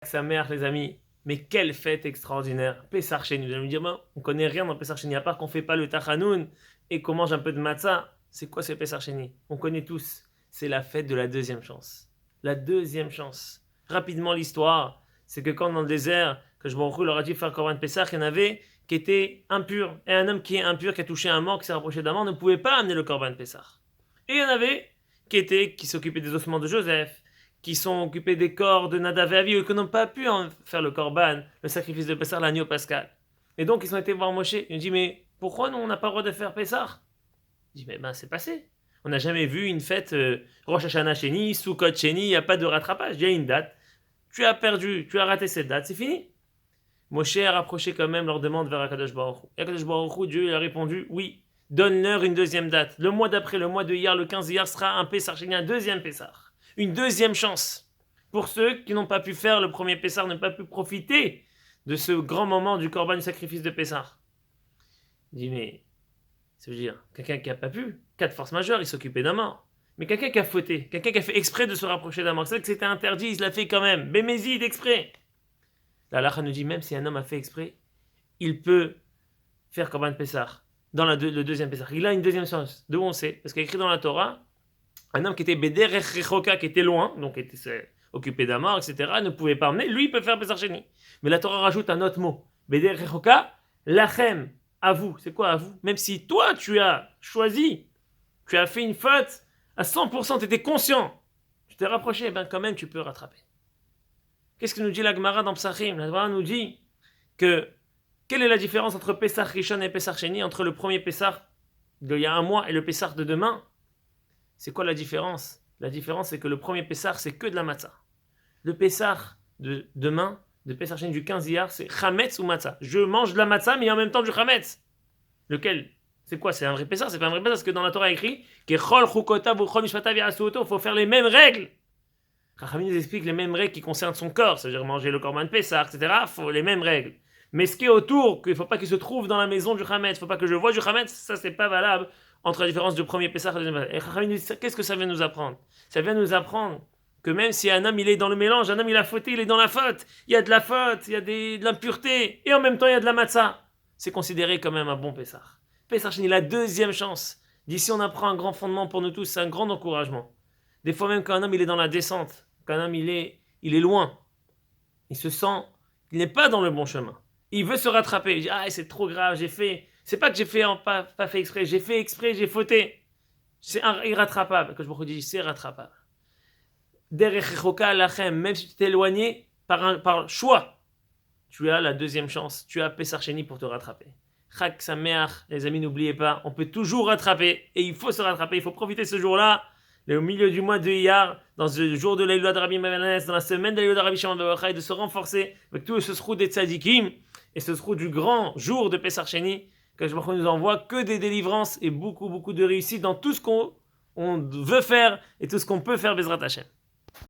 Sa mère, les amis, mais quelle fête extraordinaire. Pessar Sheni, vous allez me dire, ben, on connaît rien dans Pessar Sheni, à part qu'on fait pas le Tachanoun et qu'on mange un peu de matzah. C'est quoi ce Pessar Sheni? On connaît tous. C'est la fête de la deuxième chance. La deuxième chance. Rapidement, l'histoire, c'est que quand dans le désert, que je me leur a dit faire Korban Pessah, il y en avait qui étaient impurs. Et un homme qui est impur, qui a touché un mort, qui s'est rapproché d'un mort, ne pouvait pas amener le Korban Pessah. Et il y en avait qui s'occupaient des ossements de Joseph, qui sont occupés des corps de Nadav et Avi, eux qui n'ont pas pu en faire le korban, le sacrifice de Pessah, l'agneau pascal. Et donc ils ont été voir Moshe. Ils ont dit, mais pourquoi nous on n'a pas le droit de faire Pessah? Il dit, mais ben c'est passé. On n'a jamais vu une fête Rosh Hashanah Sheni, Sukkot Sheni, il n'y a pas de rattrapage. Il y a une date. Tu as perdu, tu as raté cette date, c'est fini. Moshe a rapproché quand même leur demande vers Akadosh Baruch Hu. Et Akadosh Baruch Hu, Dieu il a répondu, oui, donne-leur une deuxième date. Le mois d'après, le mois de hier, le 15 hier, sera un Pessah Sheni, un deuxième Pessah. Une deuxième chance pour ceux qui n'ont pas pu faire le premier Pessah, n'ont pas pu profiter de ce grand moment du Korban du sacrifice de Pessah. Il dit, mais ça veut dire, quelqu'un qui n'a pas pu, cas de force majeure, il s'occupait d'un mort. Mais quelqu'un qui a fauté, quelqu'un qui a fait exprès de se rapprocher d'un mort, c'est vrai que c'était interdit, il l'a fait quand même, bémézide exprès. La halakha nous dit, même si un homme a fait exprès, il peut faire Korban Pessah dans le deuxième Pessah. Il a une deuxième chance. D'où on sait? Parce qu'il y a écrit dans la Torah, un homme qui était Bederech Rechoka, qui était loin, donc était occupé d'un mort, etc., ne pouvait pas emmener, lui il peut faire Pessah Sheni. Mais la Torah rajoute un autre mot. Bederech Rechoka, lachem, à vous. C'est quoi à vous? Même si toi tu as choisi, tu as fait une faute, à 100%, tu étais conscient, tu t'es rapproché, ben quand même tu peux rattraper. Qu'est-ce que nous dit la Gemara dans Psachim? La Gemara nous dit que quelle est la différence entre Pessah Rishon et Pessah Sheni, entre le premier Pessah d'il y a un mois et le Pessah de demain? C'est quoi la différence? La différence, c'est que le premier Pessah, c'est que de la matzah. Le Pessah de demain, de Pessah Sheni du 15 hier, c'est chametz ou matzah. Je mange de la matzah, mais en même temps du chametz. Lequel? C'est quoi? C'est un vrai Pessah? C'est pas un vrai Pessah, parce que dans la Torah écrit que chol chukotav u chol mishpatav ya'asu, il faut faire les mêmes règles. Chachamim nous explique les mêmes règles qui concernent son corps, c'est-à-dire manger le korban Pessah, etc. Il faut les mêmes règles. Mais ce qui est autour, qu'il ne faut pas qu'il se trouve dans la maison du chametz, il ne faut pas que je vois du chametz, ça c'est pas valable entre la différence du premier Pessah et le deuxième Pessah. Et Chachamim nous dit, qu'est-ce que ça vient nous apprendre? Ça vient nous apprendre que même si un homme il est dans le mélange, un homme il a fauté, il est dans la faute, il y a de la faute, il y a de l'impureté, et en même temps il y a de la matzah, c'est considéré comme même un bon Pessah. Pessah Sheni, la deuxième chance. D'ici on apprend un grand fondement pour nous tous, c'est un grand encouragement. Des fois même quand un homme il est dans la descente, quand un homme il est loin, il se sent, il n'est pas dans le bon chemin. Il veut se rattraper, il dit, ah c'est trop grave, c'est pas que j'ai fait pas fait exprès, j'ai fait exprès, j'ai fauté. C'est irrattrapable, que je me dis, c'est rattrapable. Même si tu t'es éloigné par choix, tu as la deuxième chance, tu as Pessah Sheni pour te rattraper. Chag Sameach, les amis, n'oubliez pas, on peut toujours rattraper, et il faut se rattraper, il faut profiter de ce jour-là, au milieu du mois de Iyar, dans ce jour de l'Aïloua de Rabbi Mavanes, dans la semaine de l'Aïloua de Rabbi Shimon ben Yochai, de se renforcer avec tout ce sroud des tzadikim, et ce sroud du grand jour de Pessah Sheni, que je nous envoie que des délivrances et beaucoup, beaucoup de réussite dans tout ce qu'on veut faire et tout ce qu'on peut faire, Bezrat Hashem.